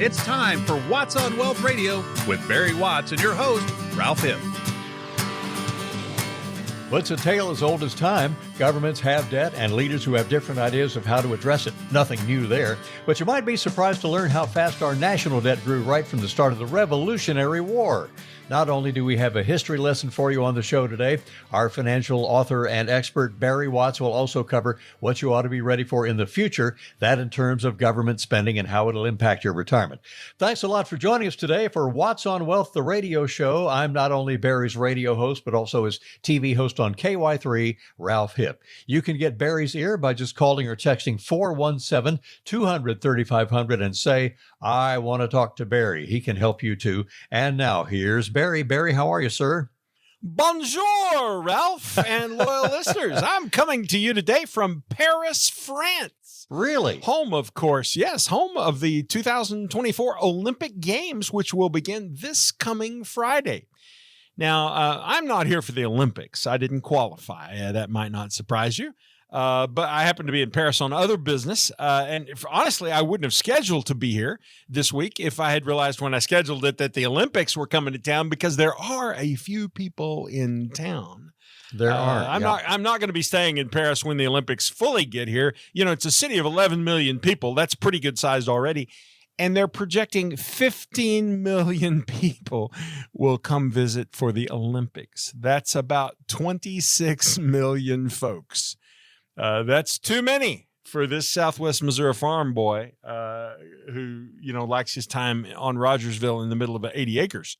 It's time for Watts on Wealth Radio with Barry Watts and your host, Ralph Hipp. Well, it's a tale as old as time. Governments have debt and leaders who have different ideas of how to address it. Nothing new there. But you might be surprised to learn how fast our national debt grew right from the start of the Revolutionary War. Not only do we have a history lesson for you on the show today, our financial author and expert Barry Watts will also cover what you ought to be ready for in the future, that in terms of government spending and how it'll impact your retirement. Thanks a lot for joining us today for Watts on Wealth, the radio show. I'm not only Barry's radio host, but also his TV host on KY3, Ralph Hipp. You can get Barry's ear by just calling or texting 417-200-3500 and say, I want to talk to Barry. He can help you too. And now here's Barry. Barry, how are you, sir? Bonjour, Ralph and loyal listeners. I'm coming to you today from Paris, France. Really? Home, of course. Yes, home of the 2024 Olympic Games, which will begin this coming Friday. Now, I'm not here for the Olympics. I didn't qualify. That might not surprise you. But I happen to be in Paris on other business. Honestly, I wouldn't have scheduled to be here this week if I had realized when I scheduled it that the Olympics were coming to town, because there are a few people in town. There are. I'm not going to be staying in Paris when the Olympics fully get here. You know, it's a city of 11 million people. That's pretty good sized already. And they're projecting 15 million people will come visit for the Olympics. That's about 26 million folks. That's too many for this Southwest Missouri farm boy who, likes his time on Rogersville in the middle of 80 acres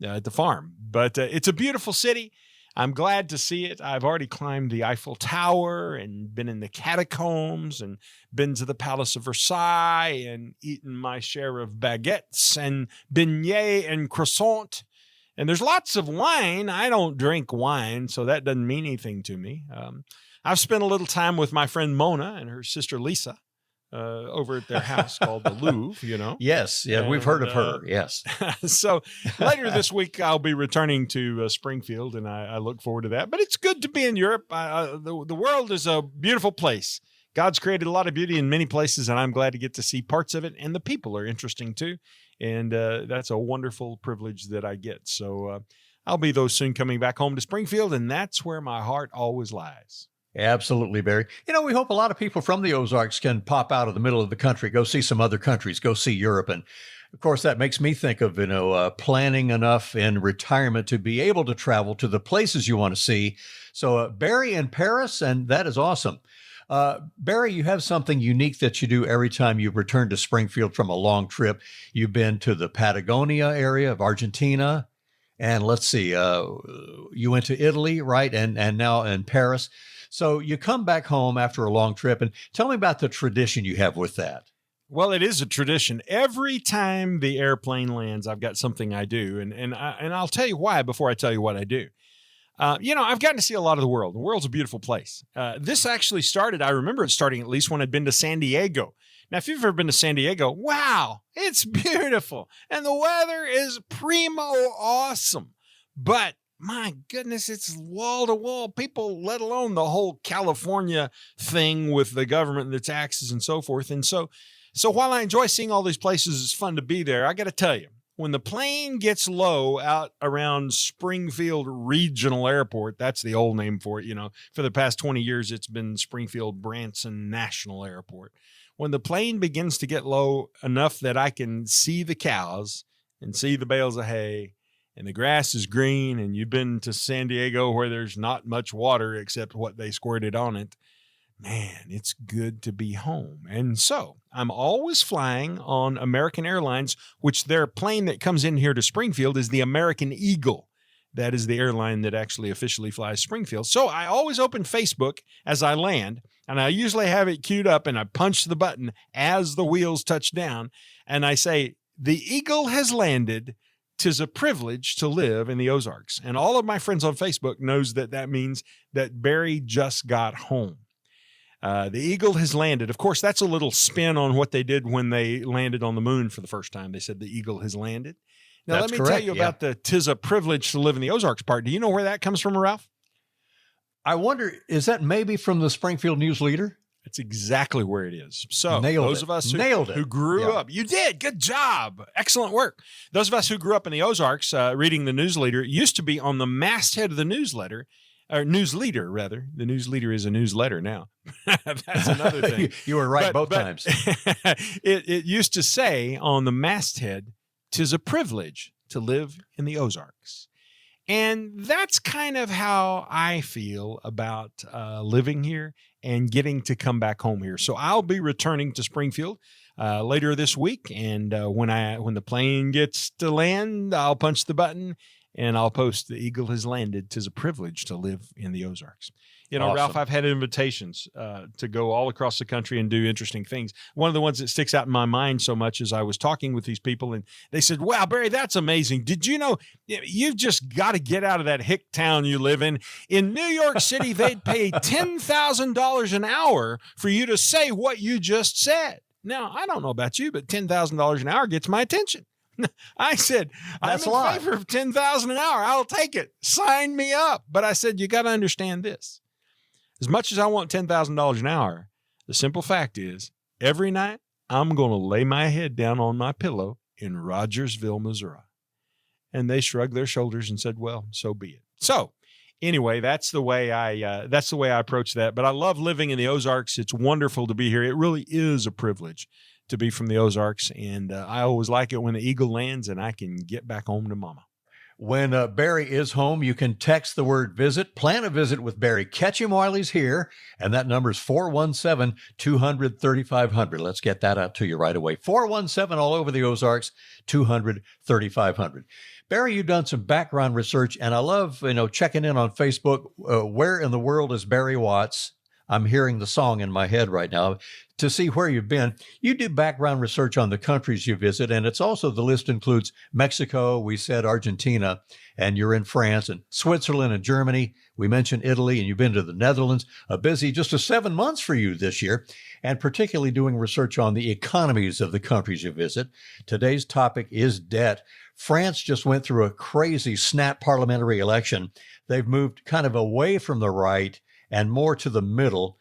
at the farm. But it's a beautiful city. I'm glad to see it. I've already climbed the Eiffel Tower and been in the catacombs and been to the Palace of Versailles and eaten my share of baguettes and beignets and croissant. And there's lots of wine. I don't drink wine, so that doesn't mean anything to me. I've spent a little time with my friend Mona and her sister Lisa over at their house called the Louvre, Yes, yeah, we've heard of her, yes. So later this week, I'll be returning to Springfield, and I look forward to that. But it's good to be in Europe. The world is a beautiful place. God's created a lot of beauty in many places, and I'm glad to get to see parts of it. And the people are interesting, too. And that's a wonderful privilege that I get. So I'll be, though, soon coming back home to Springfield, and that's where my heart always lies. Absolutely, Barry. We hope a lot of people from the Ozarks can pop out of the middle of the country, go see some other countries, go see Europe. And of course, that makes me think of, planning enough in retirement to be able to travel to the places you want to see. So Barry in Paris, and that is awesome. Barry, you have something unique that you do every time you return to Springfield from a long trip. You've been to the Patagonia area of Argentina. And let's see, you went to Italy, right? And now in Paris. So you come back home after a long trip, and tell me about the tradition you have with that. Well, it is a tradition. Every time the airplane lands, I've got something I do, and I'll tell you why before I tell you what I do. I've gotten to see a lot of the world. The world's a beautiful place. This actually started, I remember it starting at least when I'd been to San Diego. Now, if you've ever been to San Diego, wow, it's beautiful. And the weather is primo awesome. But my goodness, it's wall to wall people, let alone the whole California thing with the government and the taxes and so forth. And so while I enjoy seeing all these places, it's fun to be there. I got to tell you, when the plane gets low out around Springfield Regional Airport, that's the old name for it. For the past 20 years, it's been Springfield Branson National Airport. When the plane begins to get low enough that I can see the cows and see the bales of hay, and the grass is green, and you've been to San Diego where there's not much water except what they squirted on it, man, it's good to be home. And so I'm always flying on American Airlines, which their plane that comes in here to Springfield is the American Eagle. That is the airline that actually officially flies Springfield. So I always open Facebook as I land, and I usually have it queued up, and I punch the button as the wheels touch down, and I say, "The Eagle has landed. 'Tis a privilege to live in the Ozarks." And all of my friends on Facebook knows that means that Barry just got home. The Eagle has landed. Of course, that's a little spin on what they did when they landed on the moon for the first time. They said the Eagle has landed. Now, That's let me correct, tell you about the "'tis a privilege to live in the Ozarks" part. Do you know where that comes from, Ralph? I wonder, is that maybe from the Springfield News Leader? That's exactly where it is. So Nailed those it. of us who grew up, you did. Good job. Excellent work. Those of us who grew up in the Ozarks reading the news leader, it used to be on the masthead of the newsletter, or news leader, rather. The news leader is a newsletter now. That's another thing. You were right both times. It used to say on the masthead, "'Tis a privilege to live in the Ozarks." And that's kind of how I feel about living here and getting to come back home here. So I'll be returning to Springfield later this week. And when the plane gets to land, I'll punch the button and I'll post "The Eagle has landed. 'Tis a privilege to live in the Ozarks." You know, Awesome. Ralph, I've had invitations to go all across the country and do interesting things. One of the ones that sticks out in my mind so much is I was talking with these people and they said, "Wow, Barry, that's amazing. Did you know you've just got to get out of that hick town you live in? In New York City, they'd pay $10,000 an hour for you to say what you just said." Now, I don't know about you, but $10,000 an hour gets my attention. I said, That's "I'm in favor of $10,000 an hour. I'll take it. Sign me up." But I said, you got to understand this. As much as I want $10,000 an hour, the simple fact is, every night I'm going to lay my head down on my pillow in Rogersville, Missouri. And they shrugged their shoulders and said, "Well, so be it." So anyway, that's the way I approach that. But I love living in the Ozarks. It's wonderful to be here. It really is a privilege to be from the Ozarks. And I always like it when the Eagle lands and I can get back home to Mama. When Barry is home, you can text the word visit, plan a visit with Barry. Catch him while he's here. And that number is 417-200-3500. Let's get that out to you right away. 417 all over the Ozarks, 200-3500. Barry, you've done some background research, and I love, checking in on Facebook. Where in the world is Barry Watts? I'm hearing the song in my head right now to see where you've been. You do background research on the countries you visit, and it's also, the list includes Mexico, we said Argentina, and you're in France, and Switzerland and Germany. We mentioned Italy, and you've been to the Netherlands. A busy just 7 months for you this year, and particularly doing research on the economies of the countries you visit. Today's topic is debt. France just went through a crazy snap parliamentary election. They've moved kind of away from the right and more to the middle.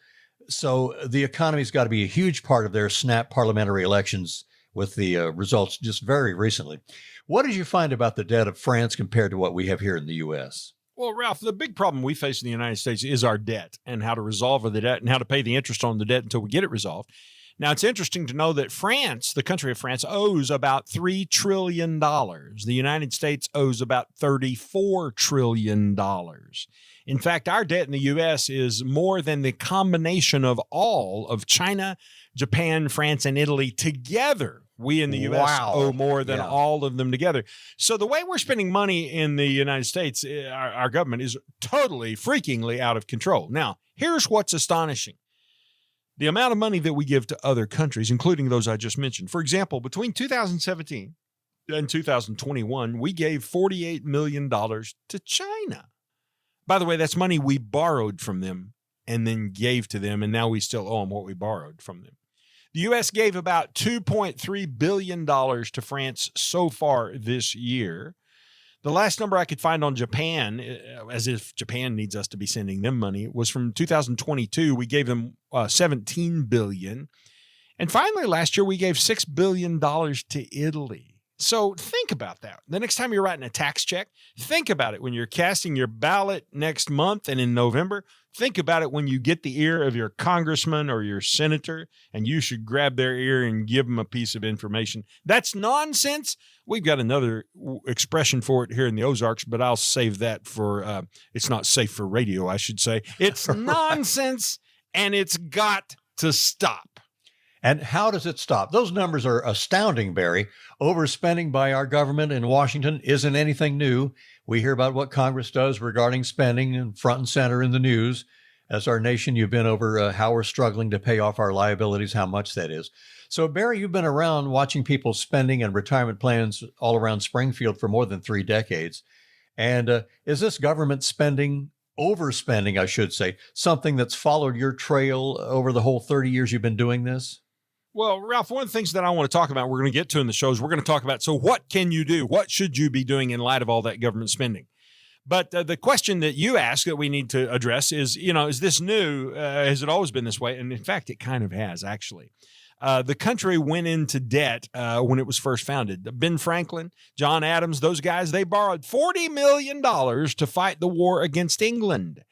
So the economy's got to be a huge part of their snap parliamentary elections, with the results just very recently. What did you find about the debt of France compared to what we have here in the U.S.? Well, Ralph, the big problem we face in the United States is our debt and how to resolve the debt and how to pay the interest on the debt until we get it resolved. Now, it's interesting to know that France, the country of France, owes about $3 trillion. The United States owes about $34 trillion. In fact, our debt in the U.S. is more than the combination of all of China, Japan, France, and Italy together. We in the U.S. owe more than all of them together. So the way we're spending money in the United States, our government, is totally, freakingly out of control. Now, here's what's astonishing. The amount of money that we give to other countries, including those I just mentioned. For example, between 2017 and 2021, we gave $48 million to China. By the way, that's money we borrowed from them and then gave to them, and now we still owe them what we borrowed from them. The U.S. gave about $2.3 billion to France so far this year. The last number I could find on Japan, as if Japan needs us to be sending them money, was from 2022. We gave them $17 billion. And finally, last year, we gave $6 billion to Italy. So think about that. The next time you're writing a tax check, think about it when you're casting your ballot next month and in November. Think about it when you get the ear of your congressman or your senator, and you should grab their ear and give them a piece of information. That's nonsense. We've got another expression for it here in the Ozarks, but I'll save that for, it's not safe for radio, I should say. It's nonsense, and it's got to stop. And how does it stop? Those numbers are astounding, Barry. Overspending by our government in Washington isn't anything new. We hear about what Congress does regarding spending, and front and center in the news. As our nation, you've been over how we're struggling to pay off our liabilities, how much that is. So, Barry, you've been around watching people's spending and retirement plans all around Springfield for more than 3 decades. And is this government spending, overspending, I should say, something that's followed your trail over the whole 30 years you've been doing this? Well, Ralph, one of the things that I want to talk about, we're going to get to in the show, is we're going to talk about, so what can you do? What should you be doing in light of all that government spending? But the question that you ask that we need to address is, is this new? Has it always been this way? And in fact, it kind of has, actually. The country went into debt when it was first founded. Ben Franklin, John Adams, those guys, they borrowed $40 million to fight the war against England.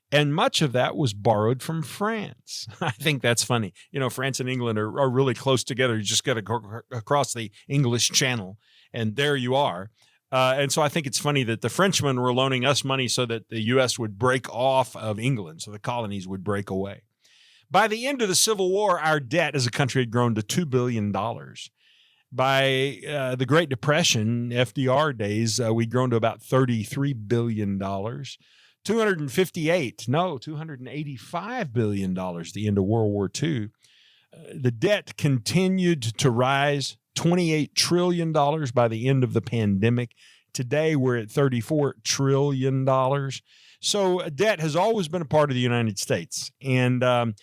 And much of that was borrowed from France. I think that's funny. France and England are really close together. You just got to go across the English Channel, and there you are. And so I think it's funny that the Frenchmen were loaning us money so that the U.S. would break off of England, so the colonies would break away. By the end of the Civil War, our debt as a country had grown to $2 billion. By the Great Depression, FDR days, we'd grown to about $33 billion. $285 billion at the end of World War II. The debt continued to rise, $28 trillion by the end of the pandemic. Today, we're at $34 trillion. So debt has always been a part of the United States. And I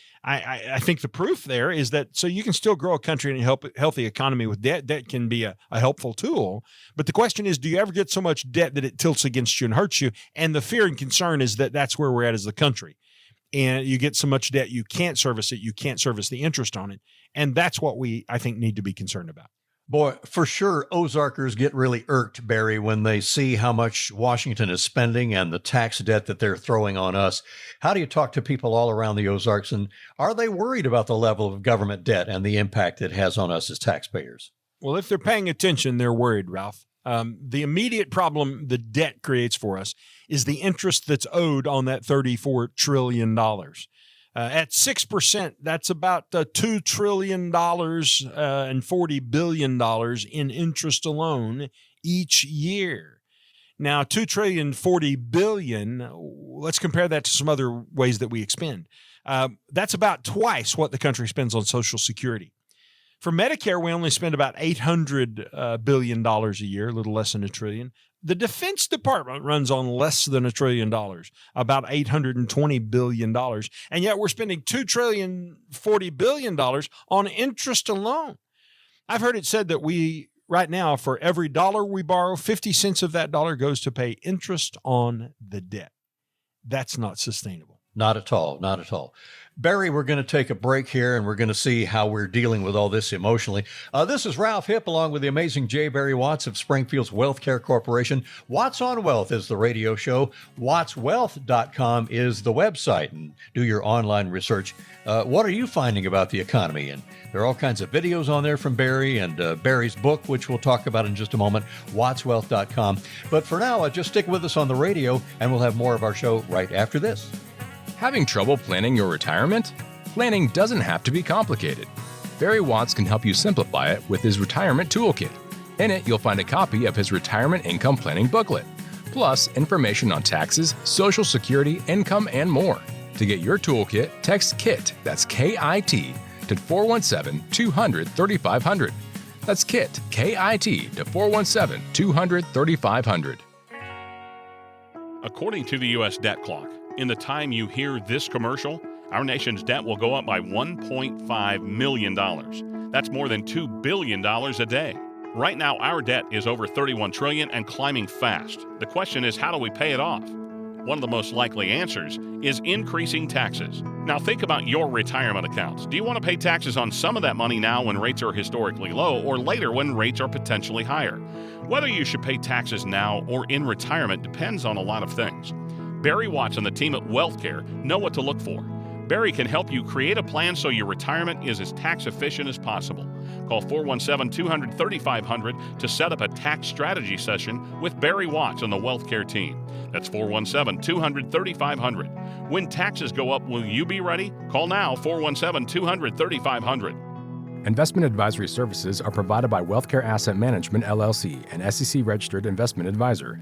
think the proof there is that so you can still grow a country and a healthy economy with debt. Debt can be a helpful tool. But the question is, do you ever get so much debt that it tilts against you and hurts you? And the fear and concern is that that's where we're at as a country. And you get so much debt, you can't service it. You can't service the interest on it. And that's what we, I think, need to be concerned about. Boy, for sure, Ozarkers get really irked, Barry, when they see how much Washington is spending and the tax debt that they're throwing on us. How do you talk to people all around the Ozarks, and are they worried about the level of government debt and the impact it has on us as taxpayers? Well, if they're paying attention, they're worried, Ralph. The immediate problem the debt creates for us is the interest that's owed on that $34 trillion. At 6%, that's about $2 trillion and $40 billion in interest alone each year. Now, $2 trillion, $40 billion, let's compare that to some other ways that we expend. That's about twice what the country spends on Social Security. For Medicare, we only spend about $800 billion a year, a little less than $1 trillion. The Defense Department runs on less than $1 trillion, about $820 billion. And yet we're spending $2 trillion, $40 billion on interest alone. I've heard it said that right now, for every dollar we borrow, 50 cents of that dollar goes to pay interest on the debt. That's not sustainable. Not at all. Not at all. Barry, we're going to take a break here, and we're going to see how we're dealing with all this emotionally. This is Ralph Hipp, along with the amazing J. Barry Watts of Springfield's Wealth Care Corporation. Watts on Wealth is the radio show. WattsWealth.com is the website, and do your online research. What are you finding about the economy? And there are all kinds of videos on there from Barry and Barry's book, which we'll talk about in just a moment, WattsWealth.com. But for now, just stick with us on the radio, and we'll have more of our show right after this. Having trouble planning your retirement? Planning doesn't have to be complicated. Barry Watts can help you simplify it with his Retirement Toolkit. In it, you'll find a copy of his Retirement Income Planning booklet, plus information on taxes, Social Security, income, and more. To get your toolkit, text KIT, that's K-I-T, to 417-200-3500. That's KIT, K-I-T, to 417-200-3500. According to the U.S. debt clock, in the time you hear this commercial, our nation's debt will go up by $1.5 million. That's more than $2 billion a day. Right now, our debt is over $31 trillion and climbing fast. The question is, how do we pay it off? One of the most likely answers is increasing taxes. Now think about your retirement accounts. Do you want to pay taxes on some of that money now when rates are historically low, or later when rates are potentially higher? Whether you should pay taxes now or in retirement depends on a lot of things. Barry Watts and the team at WealthCare know what to look for. Barry can help you create a plan so your retirement is as tax efficient as possible. Call 417-200-3500 to set up a tax strategy session with Barry Watts and the WealthCare team. That's 417-200-3500. When taxes go up, will you be ready? Call now, 417-200-3500. Investment advisory services are provided by WealthCare Asset Management, LLC, an SEC-registered investment advisor.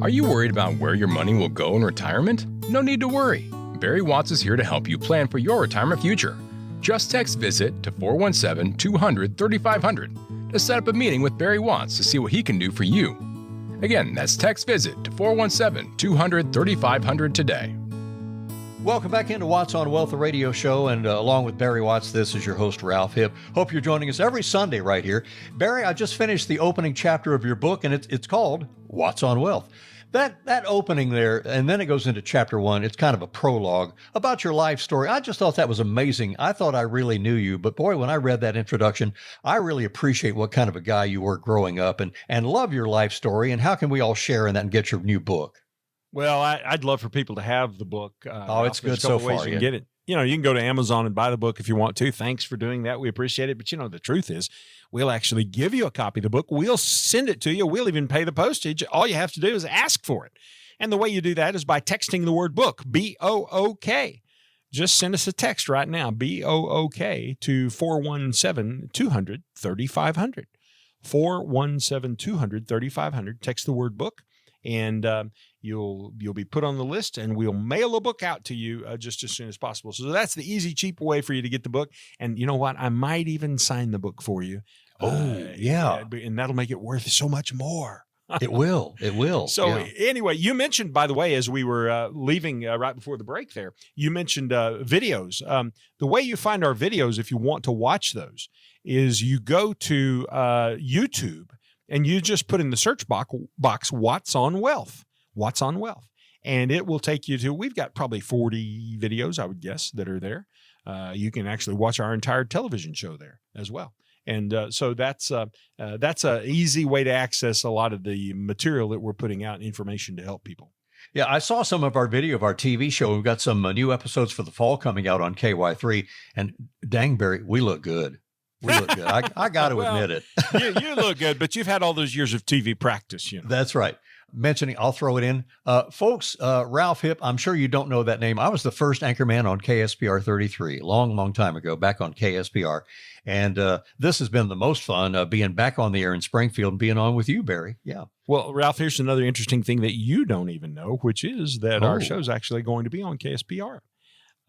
Are you worried about where your money will go in retirement? No need to worry. Barry Watts is here to help you plan for your retirement future. Just text VISIT to 417-200-3500 to set up a meeting with Barry Watts to see what he can do for you. Again, that's text VISIT to 417-200-3500 today. Welcome back into Watts on Wealth, the radio show, and along with Barry Watts, this is your host, Ralph Hipp. Hope you're joining us every Sunday right here. Barry, I just finished the opening chapter of your book, and it's called Watts on Wealth. That opening there, and then it goes into chapter 1. It's kind of a prologue about your life story. I just thought that was amazing. I thought I really knew you, but boy, when I read that introduction, I really appreciate what kind of a guy you were growing up, and love your life story. And how can we all share in that and get your new book? Well, I'd love for people to have the book. It's good so far. You can get it. You can go to Amazon and buy the book if you want to. Thanks for doing that. We appreciate it. But the truth is, we'll actually give you a copy of the book. We'll send it to you. We'll even pay the postage. All you have to do is ask for it. And the way you do that is by texting the word book, BOOK. Just send us a text right now, BOOK, to 417-200-3500. 417-200-3500. Text the word book, and you'll be put on the list, and we'll mail a book out to you just as soon as possible. So that's the easy, cheap way for you to get the book. And you know what? I might even sign the book for you. Yeah. And that'll make it worth so much more. It will. So yeah. Anyway, you mentioned, by the way, as we were leaving right before the break there, you mentioned videos. The way you find our videos, if you want to watch those, is you go to YouTube and you just put in the search box, Watts on Wealth. Watts on Wealth. And it will take you to, we've got probably 40 videos, I would guess, that are there. You can actually watch our entire television show there as well. And so that's a easy way to access a lot of the material that we're putting out, information to help people. Yeah, I saw some of our video of our TV show. We've got some new episodes for the fall coming out on KY3. And dang, Barry, we look good. We look good. I got to admit it. You look good, but you've had all those years of TV practice. That's right. Mentioning, I'll throw it in. Folks, Ralph Hipp, I'm sure you don't know that name. I was the first anchorman on KSPR 33, long time ago, back on KSPR. And this has been the most fun, being back on the air in Springfield and being on with you, Barry. Yeah. Well, Ralph, here's another interesting thing that you don't even know, which is that our show's actually going to be on KSPR.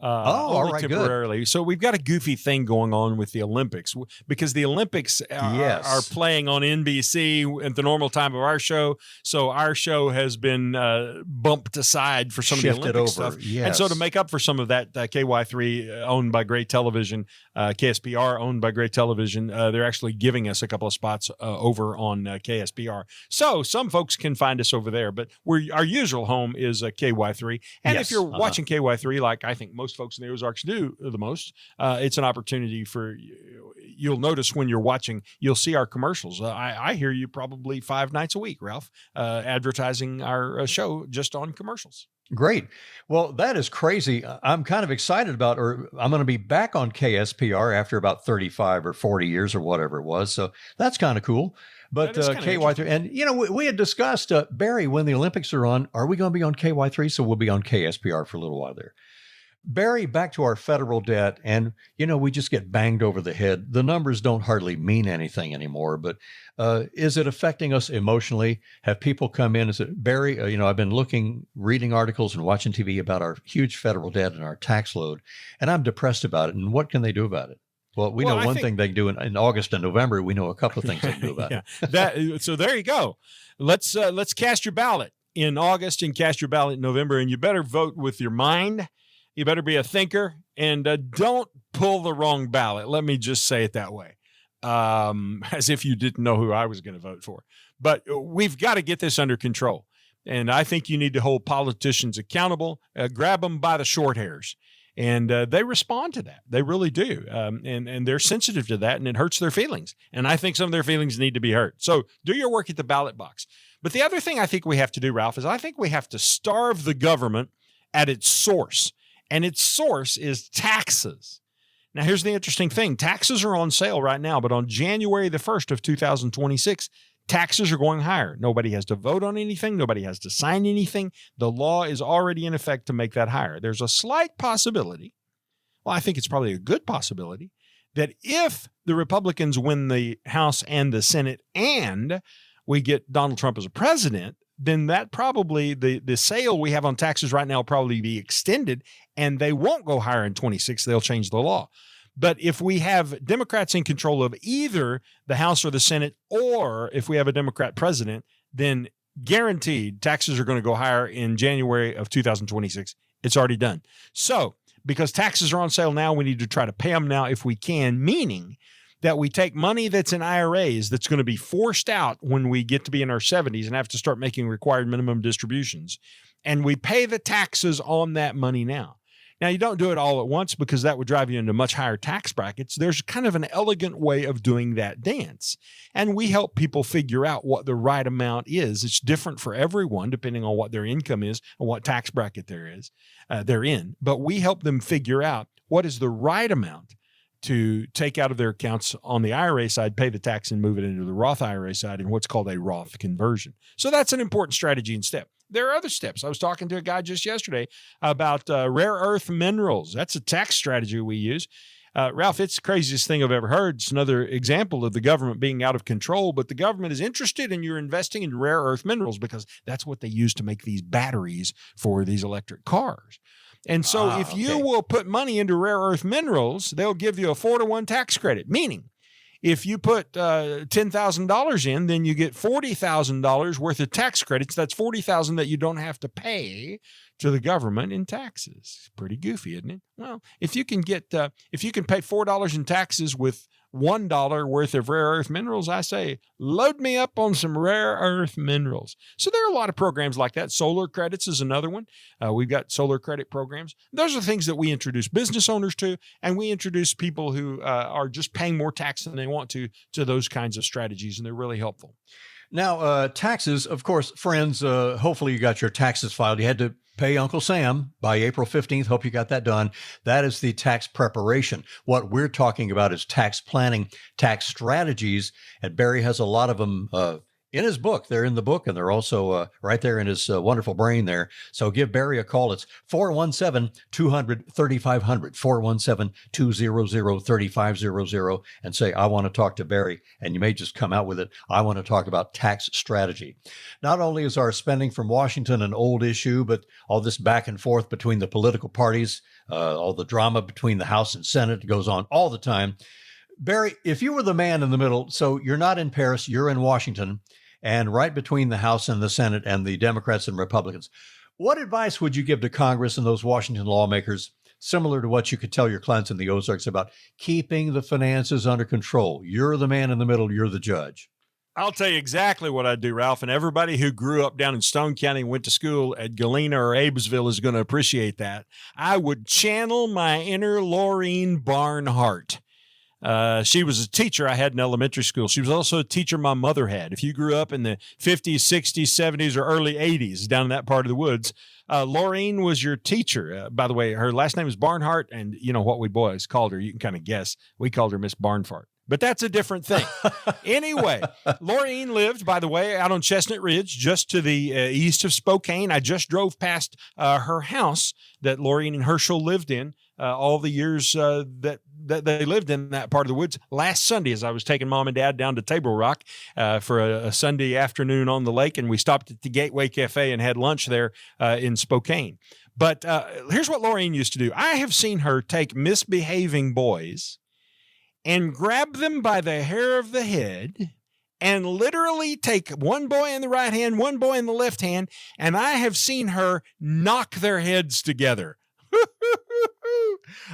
All right, temporarily. Good. So we've got a goofy thing going on with the Olympics, because the Olympics are playing on NBC at the normal time of our show. So our show has been bumped aside for some of the Olympic stuff. Yes. And so to make up for some of that, KY3 owned by Gray Television, KSPR owned by Gray Television, they're actually giving us a couple of spots over on KSPR. So some folks can find us over there, but our usual home is KY3. And if you're watching KY3, like I think most folks in the Ozarks do the most, it's an opportunity for you'll notice when you're watching, you'll see our commercials. I hear you probably 5 nights a week, Ralph, advertising our show just on commercials. Great. Well, that is crazy. I'm kind of excited about, or I'm going to be back on KSPR after about 35 or 40 years or whatever it was. So that's kind of cool. But KY3, and we had discussed, Barry, when the Olympics are on, are we going to be on KY3? So we'll be on KSPR for a little while there. Barry, back to our federal debt, and, we just get banged over the head. The numbers don't hardly mean anything anymore, but is it affecting us emotionally? Have people come in and said, Barry, I've been reading articles and watching TV about our huge federal debt and our tax load, and I'm depressed about it, and what can they do about it? Well, we know one thing they can do in August and November. We know a couple of things they can do about it. So there you go. Let's cast your ballot in August and cast your ballot in November, and you better vote with your mind. You better be a thinker, and don't pull the wrong ballot. Let me just say it that way, as if you didn't know who I was going to vote for. But we've got to get this under control, and I think you need to hold politicians accountable, grab them by the short hairs, and they respond to that. They really do, and they're sensitive to that, and it hurts their feelings. And I think some of their feelings need to be hurt. So do your work at the ballot box. But the other thing I think we have to do, Ralph, is I think we have to starve the government at its source. And its source is taxes. Now, here's the interesting thing. Taxes are on sale right now, but on January the 1st of 2026, taxes are going higher. Nobody has to vote on anything. Nobody has to sign anything. The law is already in effect to make that higher. There's a slight possibility, well, I think it's probably a good possibility, that if the Republicans win the House and the Senate and we get Donald Trump as a president, then that probably, the sale we have on taxes right now will probably be extended, and they won't go higher in 26. They'll change the law. But if we have Democrats in control of either the House or the Senate, or if we have a Democrat president, then guaranteed taxes are going to go higher in January of 2026. It's already done. So because taxes are on sale now, we need to try to pay them now if we can, meaning that we take money that's in IRAs that's going to be forced out when we get to be in our 70s and have to start making required minimum distributions, and we pay the taxes on that money now. Now, you don't do it all at once because that would drive you into much higher tax brackets. There's kind of an elegant way of doing that dance. And we help people figure out what the right amount is. It's different for everyone depending on what their income is and what tax bracket they're in. But we help them figure out what is the right amount to take out of their accounts on the IRA side, pay the tax, and move it into the Roth IRA side in what's called a Roth conversion. So that's an important strategy and step. There are other steps. I was talking to a guy just yesterday about rare earth minerals. That's a tax strategy we use. Ralph, it's the craziest thing I've ever heard. It's another example of the government being out of control, but the government is interested in your investing in rare earth minerals because that's what they use to make these batteries for these electric cars. And so if you will put money into rare earth minerals, they'll give you a 4-to-1 tax credit, meaning if you put $10,000 in, then you get $40,000 worth of tax credits. That's $40,000 that you don't have to pay to the government in taxes. Pretty goofy, isn't it? Well, if you can pay $4 in taxes with $1 worth of rare earth minerals, I say, load me up on some rare earth minerals. So there are a lot of programs like that. Solar credits is another one. We've got solar credit programs. Those are things that we introduce business owners to, and we introduce people who are just paying more tax than they want to those kinds of strategies, and they're really helpful. Now, taxes, of course, friends, hopefully you got your taxes filed. You had to pay Uncle Sam by April 15th. Hope you got that done. That is the tax preparation. What we're talking about is tax planning, tax strategies, and Barry has a lot of them in his book. They're in the book, and they're also right there in his wonderful brain there. So give Barry a call. It's 417-200-3500, 417-200-3500, and say, I want to talk to Barry. And you may just come out with it. I want to talk about tax strategy. Not only is our spending from Washington an old issue, but all this back and forth between the political parties, all the drama between the House and Senate goes on all the time. Barry, if you were the man in the middle, so you're not in Paris, you're in Washington, and right between the House and the Senate and the Democrats and Republicans, what advice would you give to Congress and those Washington lawmakers, similar to what you could tell your clients in the Ozarks about keeping the finances under control? You're the man in the middle. You're the judge. I'll tell you exactly what I'd do, Ralph, and everybody who grew up down in Stone County and went to school at Galena or Abbeville is going to appreciate that. I would channel my inner Laureen Barnhart. She was a teacher I had in elementary school. She was also a teacher my mother had. If you grew up in the 50s, 60s, 70s, or early 80s down in that part of the woods, Laureen was your teacher. By the way, her last name is Barnhart, and you know what we boys called her. You can kind of guess. We called her Miss Barnfart. But that's a different thing. Anyway, Laureen lived, by the way, out on Chestnut Ridge, just to the east of Spokane. I just drove past her house that Laureen and Herschel lived in all the years that they lived in that part of the woods last Sunday, as I was taking Mom and Dad down to Table Rock for a Sunday afternoon on the lake, and we stopped at the Gateway Cafe and had lunch there in Spokane. But here's what Laureen used to do. I have seen her take misbehaving boys and grab them by the hair of the head and literally take one boy in the right hand, one boy in the left hand, and I have seen her knock their heads together.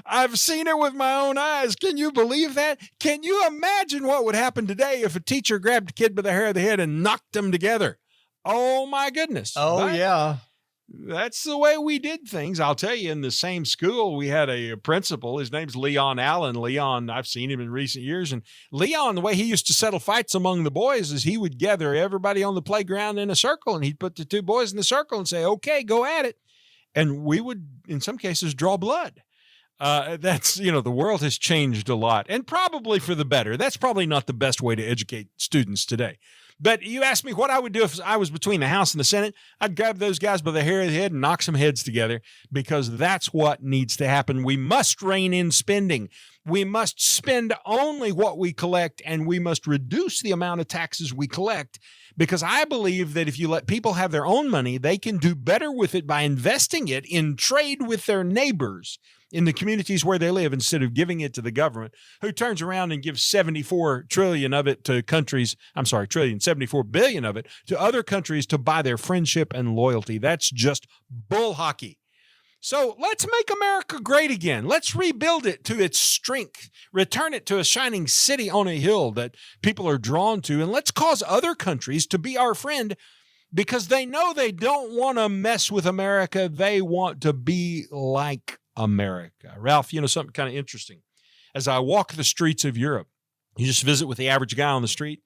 I've seen it with my own eyes. Can you believe that? Can you imagine what would happen today if a teacher grabbed a kid by the hair of the head and knocked them together? Oh, my goodness. Oh, but yeah. That's the way we did things. I'll tell you, in the same school, we had a principal. His name's Leon Allen. Leon, I've seen him in recent years. And Leon, the way he used to settle fights among the boys is he would gather everybody on the playground in a circle, and he'd put the two boys in the circle and say, okay, go at it. And we would, in some cases, draw blood. The world has changed a lot, and probably for the better. That's probably not the best way to educate students today. But you asked me what I would do if I was between the House and the Senate. I'd grab those guys by the hair of the head and knock some heads together, because that's what needs to happen. We must rein in spending. We must spend only what we collect, and we must reduce the amount of taxes we collect, because I believe that if you let people have their own money, they can do better with it by investing it in trade with their neighbors in the communities where they live, instead of giving it to the government, who turns around and gives 74 billion of it to other countries to buy their friendship and loyalty. That's just bull hockey. So let's make America great again. Let's rebuild it to its strength, return it to a shining city on a hill that people are drawn to, and let's cause other countries to be our friend because they know they don't want to mess with America. They want to be like America. Ralph, something kind of interesting. As I walk the streets of Europe, you just visit with the average guy on the street.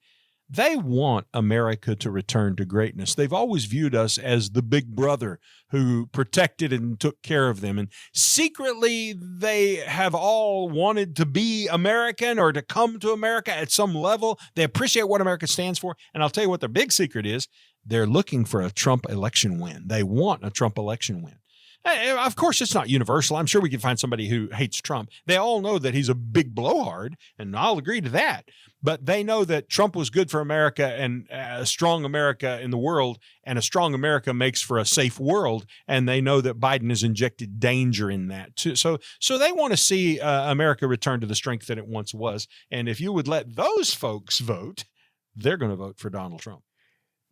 They want America to return to greatness. They've always viewed us as the big brother who protected and took care of them. And secretly, they have all wanted to be American or to come to America at some level. They appreciate what America stands for. And I'll tell you what their big secret is. They're looking for a Trump election win. They want a Trump election win. Of course, it's not universal. I'm sure we can find somebody who hates Trump. They all know that he's a big blowhard, and I'll agree to that. But they know that Trump was good for America and a strong America in the world, and a strong America makes for a safe world. And they know that Biden has injected danger in that too. So they want to see America return to the strength that it once was. And if you would let those folks vote, they're going to vote for Donald Trump.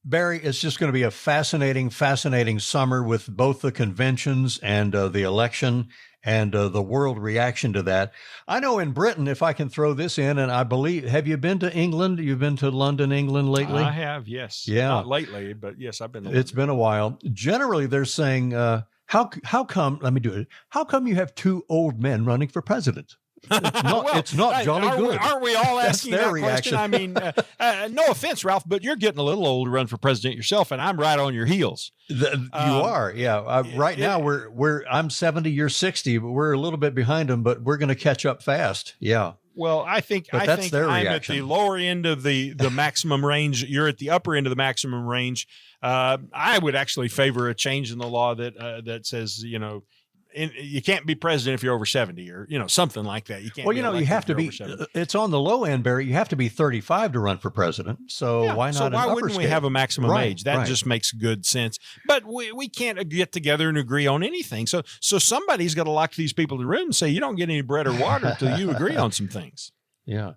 Barry, it's just going to be a fascinating summer with both the conventions and the election and the world reaction to that. I know in Britain, if I can throw this in, and I believe, have you been to England? You've been to London, England lately? I have, yes. Yeah. Not lately, but yes, I've been to London. It's been a while. Generally, they're saying, how come, let me do it. How come you have two old men running for president? It's not jolly good. Aren't we all asking that reaction. question? I mean, no offense, Ralph, but you're getting a little old to run for president yourself, and I'm right on your heels. You are, yeah. Right now, I'm 70, you're 60, but we're a little bit behind them, but we're going to catch up fast. Yeah. Well, I think I'm at the lower end of the maximum range. You're at the upper end of the maximum range. I would actually favor a change in the law that says, you can't be president if you're over 70 or, something like that. You can't. Well, you have to be, it's on the low end, Barry. You have to be 35 to run for president. So why not? So why wouldn't we have a maximum age? That right. just makes good sense. But we can't get together and agree on anything. So somebody's got to lock these people in the room and say, you don't get any bread or water until you agree on some things. Yeah.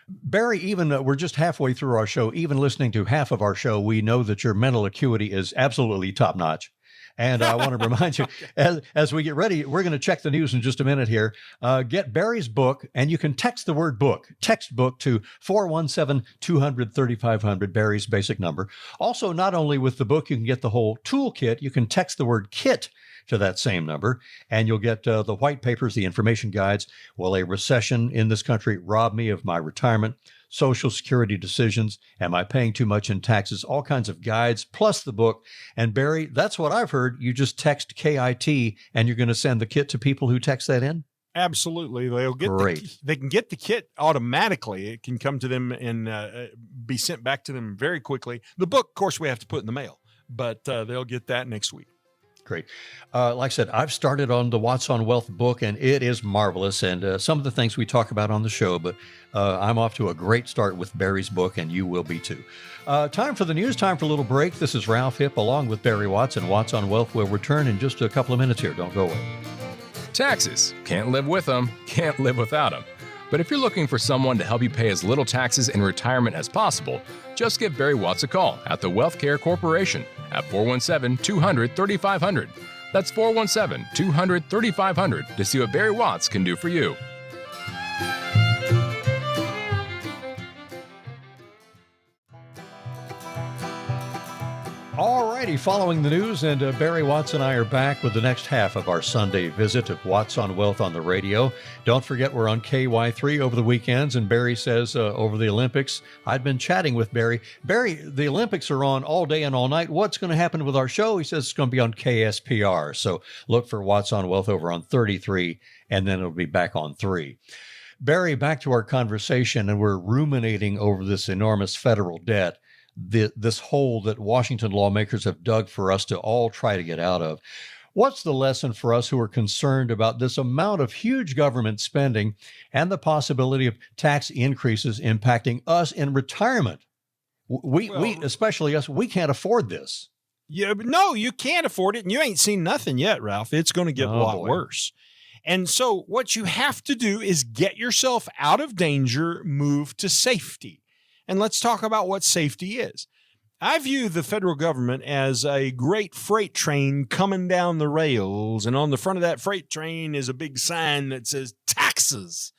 Barry, even we're just halfway through our show. Even listening to half of our show, we know that your mental acuity is absolutely top notch. And I want to remind you, as we get ready, we're going to check the news in just a minute here. Get Barry's book, and you can text the word book, text book to 417-200-3500, Barry's basic number. Also, not only with the book, you can get the whole toolkit. You can text the word kit to that same number, and you'll get the white papers, the information guides. Will a recession in this country rob me of my retirement? Social Security decisions. Am I paying too much in taxes? All kinds of guides, plus the book. And Barry, that's what I've heard. You just text KIT, and you're going to send the kit to people who text that in? Absolutely. They'll get they can get the kit automatically. It can come to them and be sent back to them very quickly. The book, of course, we have to put in the mail, but they'll get that next week. Great. Like I said, I've started on the Watts on Wealth book, and it is marvelous. And some of the things we talk about on the show, but I'm off to a great start with Barry's book, and you will be too. Time for the news, time for a little break. This is Ralph Hipp along with Barry Watts, and Watts on Wealth will return in just a couple of minutes here. Don't go away. Taxes. Can't live with them, can't live without them. But if you're looking for someone to help you pay as little taxes in retirement as possible, just give Barry Watts a call at the Wealth Care Corporation at 417-200-3500. That's 417-200-3500 to see what Barry Watts can do for you. All righty, following the news, and Barry Watts and I are back with the next half of our Sunday visit of Watts on Wealth on the radio. Don't forget, we're on KY3 over the weekends, and Barry says over the Olympics. I'd been chatting with Barry. Barry, the Olympics are on all day and all night. What's going to happen with our show? He says it's going to be on KSPR. So look for Watts on Wealth over on 33, and then it'll be back on 3. Barry, back to our conversation, and we're ruminating over this enormous federal debt. This hole that Washington lawmakers have dug for us to all try to get out of. What's the lesson for us who are concerned about this amount of huge government spending and the possibility of tax increases impacting us in retirement? We especially us, we can't afford this. Yeah, but no, you can't afford it, and you ain't seen nothing yet, Ralph. It's going to get a lot worse. And so what you have to do is get yourself out of danger, move to safety. And let's talk about what safety is. I view the federal government as a great freight train coming down the rails, and on the front of that freight train is a big sign that says taxes.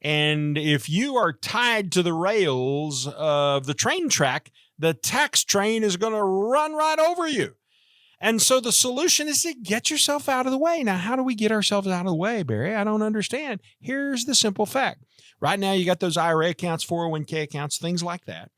And if you are tied to the rails of the train track, the tax train is going to run right over you. And so the solution is to get yourself out of the way. Now, how do we get ourselves out of the way, Barry? I don't understand. Here's the simple fact. Right now, you got those IRA accounts, 401k accounts, things like that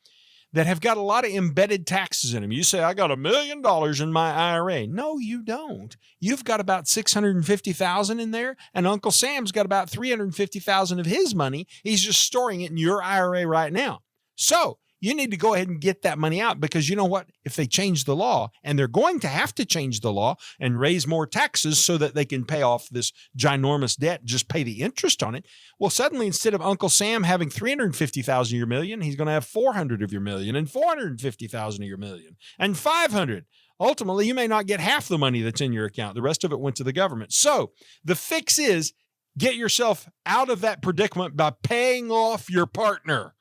have got a lot of embedded taxes in them. You say, I got $1 million in my IRA. No, you don't. You've got about $650,000 in there, and Uncle Sam's got about $350,000 of his money. He's just storing it in your IRA right now. So you need to go ahead and get that money out, because you know what? If they change the law, and they're going to have to change the law and raise more taxes so that they can pay off this ginormous debt, just pay the interest on it. Well, suddenly, instead of Uncle Sam having $350,000 of your million, he's going to have $400 of your million and $450,000 of your million and $500. Ultimately, you may not get half the money that's in your account. The rest of it went to the government. So the fix is get yourself out of that predicament by paying off your partner.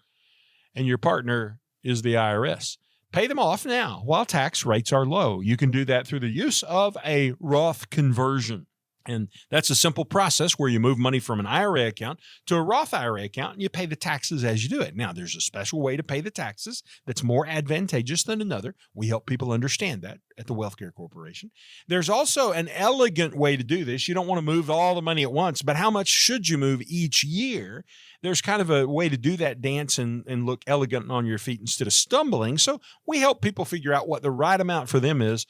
And your partner is the IRS. Pay them off now while tax rates are low. You can do that through the use of a Roth conversion. And that's a simple process where you move money from an IRA account to a Roth IRA account, and you pay the taxes as you do it. Now, there's a special way to pay the taxes that's more advantageous than another. We help people understand that at the Wealth Care Corporation. There's also an elegant way to do this. You don't want to move all the money at once, but how much should you move each year? There's kind of a way to do that dance and look elegant on your feet instead of stumbling. So we help people figure out what the right amount for them is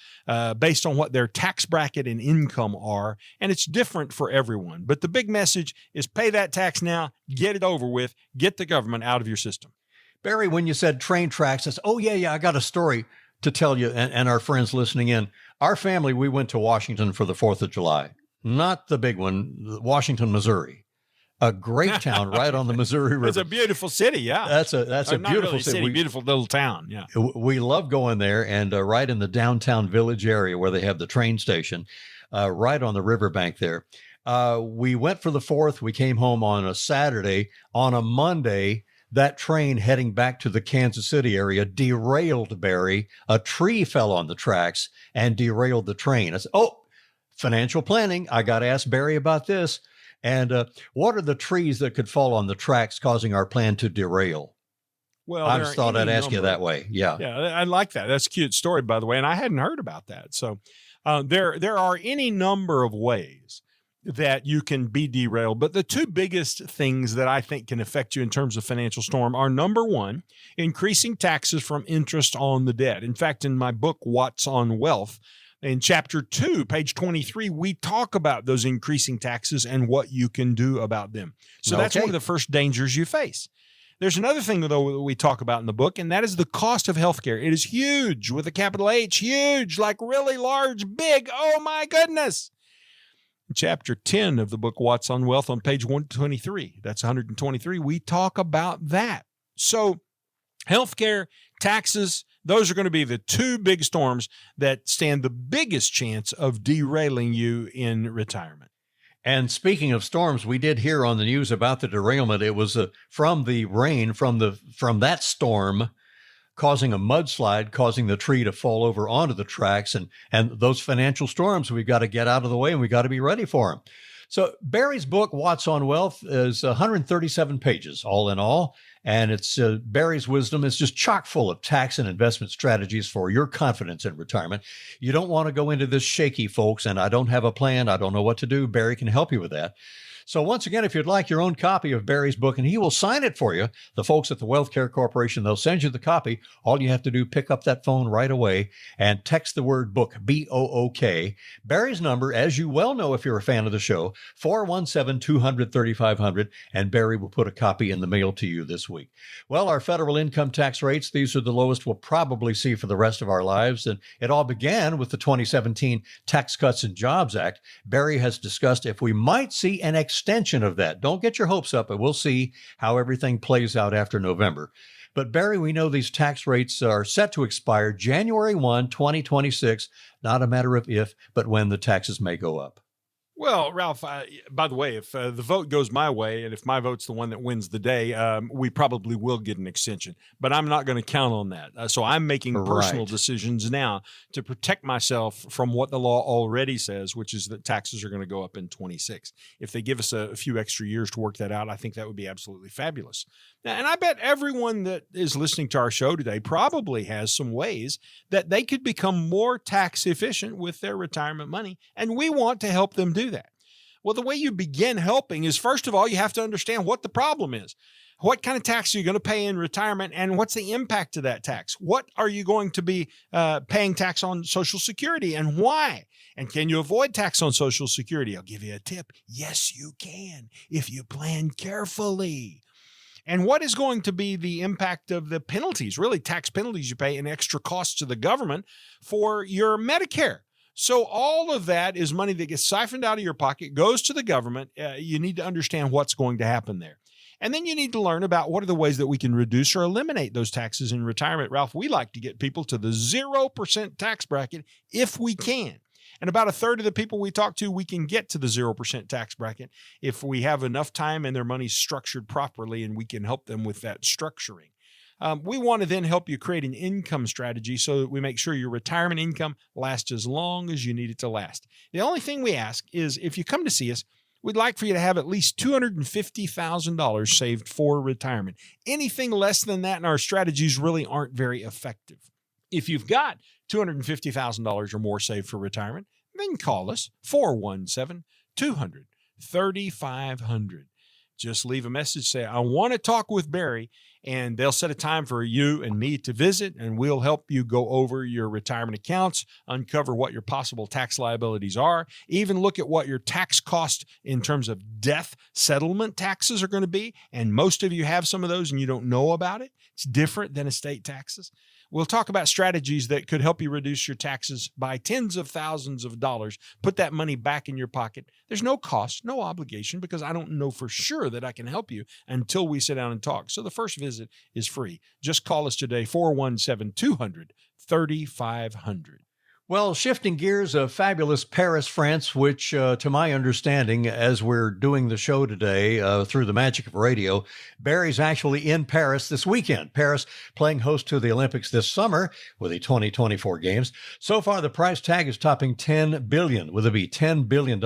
based on what their tax bracket and income are. And it's different for everyone. But the big message is pay that tax now, get it over with, get the government out of your system. Barry, when you said train tracks, I said, oh, yeah, I got a story to tell you and our friends listening in. Our family, we went to Washington for the 4th of July. Not the big one, Washington, Missouri. A great town right on the Missouri River. It's a beautiful city, yeah. That's a beautiful city. Beautiful little town, yeah. We love going there, and right in the downtown village area where they have the train station, right on the riverbank there. We went for the 4th. We came home on a Saturday. On a Monday, that train heading back to the Kansas City area derailed, Barry. A tree fell on the tracks and derailed the train. I said, financial planning. I got to ask Barry about this. And what are the trees that could fall on the tracks causing our plan to derail? Well, I just thought I'd ask you that way. Yeah. Yeah, I like that. That's a cute story, by the way, and I hadn't heard about that. So there are any number of ways that you can be derailed. But the two biggest things that I think can affect you in terms of financial storm are, number one, increasing taxes from interest on the debt. In fact, in my book, What's on Wealth, in chapter 2, page 23, we talk about those increasing taxes and what you can do about them. So that's one of the first dangers you face. There's another thing, though, that we talk about in the book, and that is the cost of healthcare. It is huge, with a capital H, huge, like really large, big. Oh, my goodness. In chapter 10 of the book, What's on Wealth, on page 123, that's 123, we talk about that. So healthcare, taxes, those are going to be the two big storms that stand the biggest chance of derailing you in retirement. And speaking of storms, we did hear on the news about the derailment. It was from the rain, from that storm, causing a mudslide, causing the tree to fall over onto the tracks. And those financial storms, we've got to get out of the way, and we've got to be ready for them. So Barry's book, What's on Wealth, is 137 pages, all in all. And it's Barry's wisdom is just chock full of tax and investment strategies for your confidence in retirement. You don't want to go into this shaky, folks, and I don't have a plan. I don't know what to do. Barry can help you with that. So once again, if you'd like your own copy of Barry's book, and he will sign it for you, the folks at the Wealth Care Corporation, they'll send you the copy. All you have to do, pick up that phone right away and text the word book, B-O-O-K. Barry's number, as you well know if you're a fan of the show, 417-200-3500, and Barry will put a copy in the mail to you this week. Well, our federal income tax rates, these are the lowest we'll probably see for the rest of our lives, and it all began with the 2017 Tax Cuts and Jobs Act. Barry has discussed if we might see an extension of that. Don't get your hopes up, but we'll see how everything plays out after November. But Barry, we know these tax rates are set to expire January 1, 2026, not a matter of if, but when the taxes may go up. Well, Ralph, by the way, if the vote goes my way and if my vote's the one that wins the day, we probably will get an extension. But I'm not going to count on that. So I'm making personal Right. decisions now to protect myself from what the law already says, which is that taxes are going to go up in 26. If they give us a few extra years to work that out, I think that would be absolutely fabulous. Now, and I bet everyone that is listening to our show today probably has some ways that they could become more tax efficient with their retirement money, and we want to help them do that. Well, the way you begin helping is, first of all, you have to understand what the problem is. What kind of tax are you going to pay in retirement, and what's the impact of that tax? What are you going to be paying tax on Social Security, and why? And can you avoid tax on Social Security? I'll give you a tip. Yes, you can, if you plan carefully. And what is going to be the impact of the penalties, really tax penalties you pay and extra costs to the government for your Medicare? So all of that is money that gets siphoned out of your pocket, goes to the government. You need to understand what's going to happen there. And then you need to learn about what are the ways that we can reduce or eliminate those taxes in retirement. Ralph, we like to get people to the 0% tax bracket if we can. And about a third of the people we talk to, we can get to the 0% tax bracket if we have enough time and their money's structured properly, and we can help them with that structuring. We want to then help you create an income strategy so that we make sure your retirement income lasts as long as you need it to last. The only thing we ask is if you come to see us, we'd like for you to have at least $250,000 saved for retirement. Anything less than that in our strategies really aren't very effective. If you've got $250,000 or more saved for retirement, then call us 417-200-3500. Just leave a message, say, I want to talk with Barry, and they'll set a time for you and me to visit, and we'll help you go over your retirement accounts, uncover what your possible tax liabilities are, even look at what your tax cost in terms of death settlement taxes are going to be. And most of you have some of those and you don't know about it. It's different than estate taxes. We'll talk about strategies that could help you reduce your taxes by tens of thousands of dollars. Put that money back in your pocket. There's no cost, no obligation, because I don't know for sure that I can help you until we sit down and talk. So the first visit is free. Just call us today, 417-200-3500. Well, shifting gears, a fabulous Paris, France, which, to my understanding, as we're doing the show today through the magic of radio, Barry's actually in Paris this weekend. Paris playing host to the Olympics this summer with the 2024 Games. So far, the price tag is topping $10 billion, with a B, $10 billion.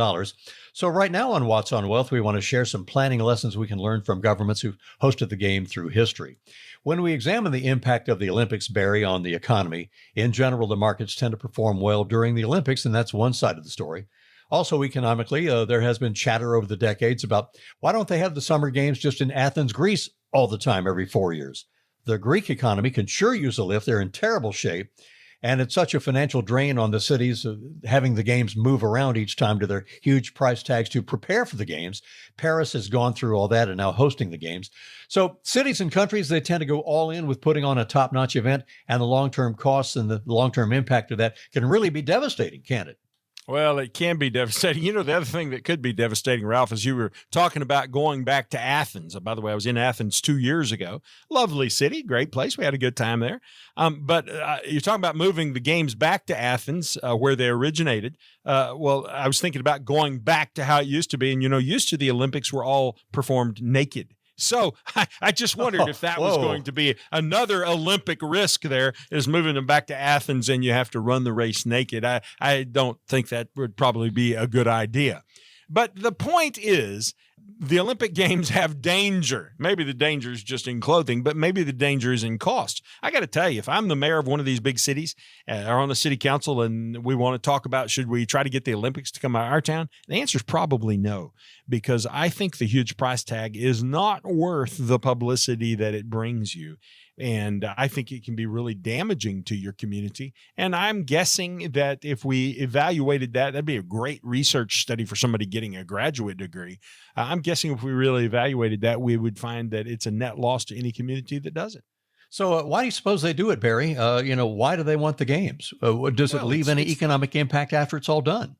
So right now on What's on Wealth, we want to share some planning lessons we can learn from governments who've hosted the game through history. When we examine the impact of the Olympics, Barry, on the economy, in general, the markets tend to perform well during the Olympics, and that's one side of the story. Also, economically, there has been chatter over the decades about why don't they have the Summer Games just in Athens, Greece, all the time every 4 years? The Greek economy can sure use a lift. They're in terrible shape. And it's such a financial drain on the cities having the games move around each time to their huge price tags to prepare for the games. Paris has gone through all that and now hosting the games. So cities and countries, they tend to go all in with putting on a top-notch event, and the long-term costs and the long-term impact of that can really be devastating, can't it? Well, it can be devastating. You know, the other thing that could be devastating, Ralph, is you were talking about going back to Athens. By the way, I was in Athens 2 years ago. Lovely city, great place. We had a good time there. But you're talking about moving the games back to Athens, where they originated. Well, I was thinking about going back to how it used to be. And, you know, used to the Olympics were all performed naked. So I just wondered if that was going to be another Olympic risk there, is moving them back to Athens and you have to run the race naked. I don't think that would probably be a good idea. But the point is, the Olympic Games have danger. Maybe the danger is just in clothing, but maybe the danger is in cost. I got to tell you, if I'm the mayor of one of these big cities or on the city council and we want to talk about should we try to get the Olympics to come out of our town, the answer is probably no, because I think the huge price tag is not worth the publicity that it brings you. And I think it can be really damaging to your community. And I'm guessing that if we evaluated that, that'd be a great research study for somebody getting a graduate degree. I'm guessing if we really evaluated that, we would find that it's a net loss to any community that does it. So why do you suppose they do it, Barry? Why do they want the games? Does it leave any economic impact after it's all done?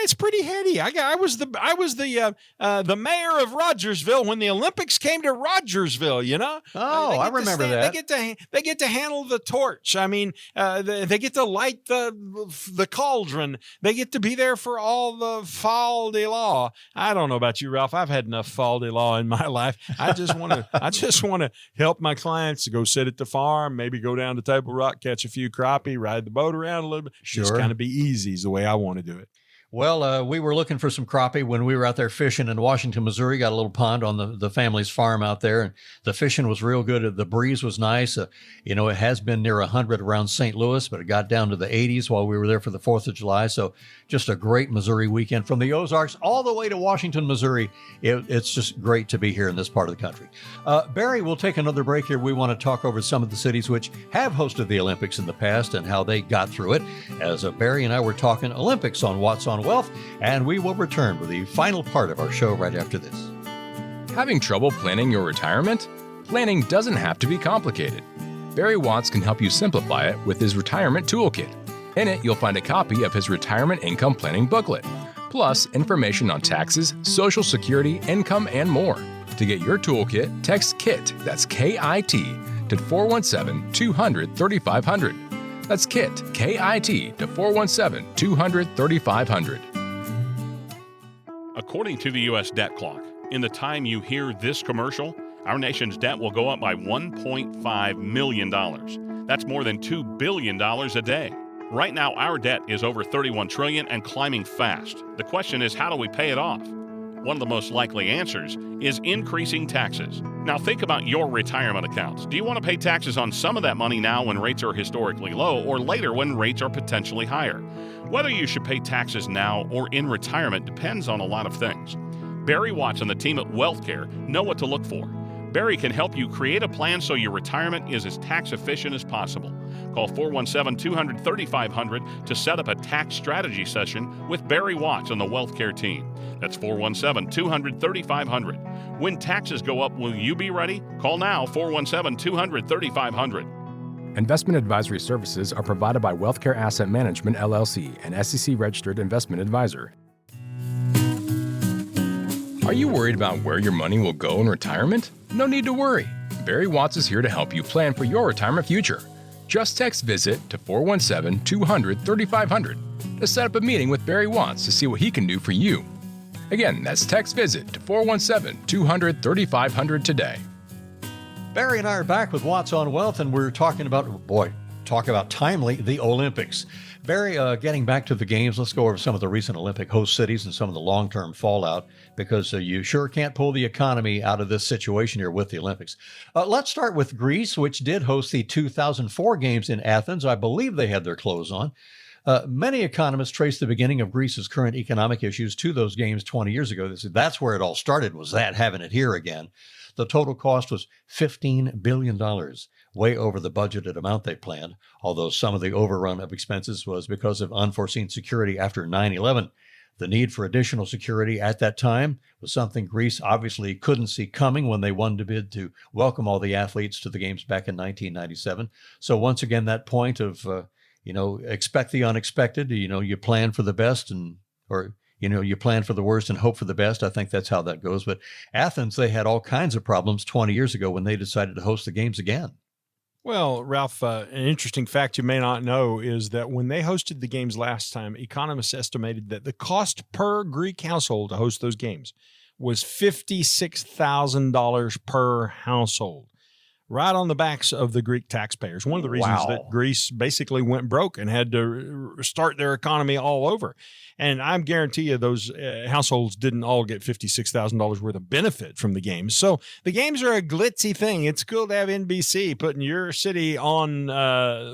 It's pretty heady. I was the mayor of Rogersville when the Olympics came to Rogersville. You know. Oh, I remember that. They get to handle the torch. I mean, they get to light the cauldron. They get to be there for all the fall de law. I don't know about you, Ralph. I've had enough fall de law in my life. I just want to help my clients to go sit at the farm, maybe go down to Table Rock, catch a few crappie, ride the boat around a little bit. Sure. Just kind of be easy is the way I want to do it. Well, we were looking for some crappie when we were out there fishing in Washington, Missouri. Got a little pond on the family's farm out there, and the fishing was real good. The breeze was nice. It has been near 100 around St. Louis, but it got down to the 80s while we were there for the 4th of July. So just a great Missouri weekend from the Ozarks all the way to Washington, Missouri. It's just great to be here in this part of the country. Barry, we'll take another break here. We want to talk over some of the cities which have hosted the Olympics in the past and how they got through it. As Barry and I were talking Olympics on What's on Wealth, and we will return with the final part of our show right after this. Having trouble planning your retirement? Planning doesn't have to be complicated. Barry Watts can help you simplify it with his retirement toolkit. In it, you'll find a copy of his retirement income planning booklet, plus information on taxes, Social Security, income, and more. To get your toolkit, text KIT, that's K-I-T, to 417-200-3500. That's KIT, K-I-T, to 417-200-3500. According to the U.S. debt clock, in the time you hear this commercial, our nation's debt will go up by $1.5 million. That's more than $2 billion a day. Right now, our debt is over $31 trillion and climbing fast. The question is, how do we pay it off? One of the most likely answers is increasing taxes. Now think about your retirement accounts. Do you want to pay taxes on some of that money now when rates are historically low, or later when rates are potentially higher? Whether you should pay taxes now or in retirement depends on a lot of things. Barry Watts and the team at WealthCare know what to look for. Barry can help you create a plan so your retirement is as tax efficient as possible. Call 417-200-3500 to set up a tax strategy session with Barry Watts and the WealthCare team. That's 417-200-3500. When taxes go up, will you be ready? Call now, 417-200-3500. Investment advisory services are provided by WealthCare Asset Management, LLC, an SEC-registered investment advisor. Are you worried about where your money will go in retirement? No need to worry. Barry Watts is here to help you plan for your retirement future. Just text VISIT to 417-200-3500 to set up a meeting with Barry Watts to see what he can do for you. Again, that's text VISIT to 417-200-3500 today. Barry and I are back with What's on Wealth, and we're talking about, talk about timely, the Olympics. Barry, getting back to the games, let's go over some of the recent Olympic host cities and some of the long-term fallout, because you sure can't pull the economy out of this situation here with the Olympics. Let's start with Greece, which did host the 2004 games in Athens. I believe they had their clothes on. Many economists trace the beginning of Greece's current economic issues to those games 20 years ago. That's where it all started, was that, having it here again. The total cost was $15 billion, way over the budgeted amount they planned, although some of the overrun of expenses was because of unforeseen security after 9/11. The need for additional security at that time was something Greece obviously couldn't see coming when they won the bid to welcome all the athletes to the games back in 1997. So once again, that point of, expect the unexpected, you plan for the best you plan for the worst and hope for the best. I think that's how that goes. But Athens, they had all kinds of problems 20 years ago when they decided to host the games again. Well, Ralph, an interesting fact you may not know is that when they hosted the games last time, economists estimated that the cost per Greek household to host those games was $56,000 per household, right on the backs of the Greek taxpayers. One of the reasons that Greece basically went broke and had to start their economy all over. And I guarantee you those households didn't all get $56,000 worth of benefit from the games. So the games are a glitzy thing. It's cool to have NBC putting your city on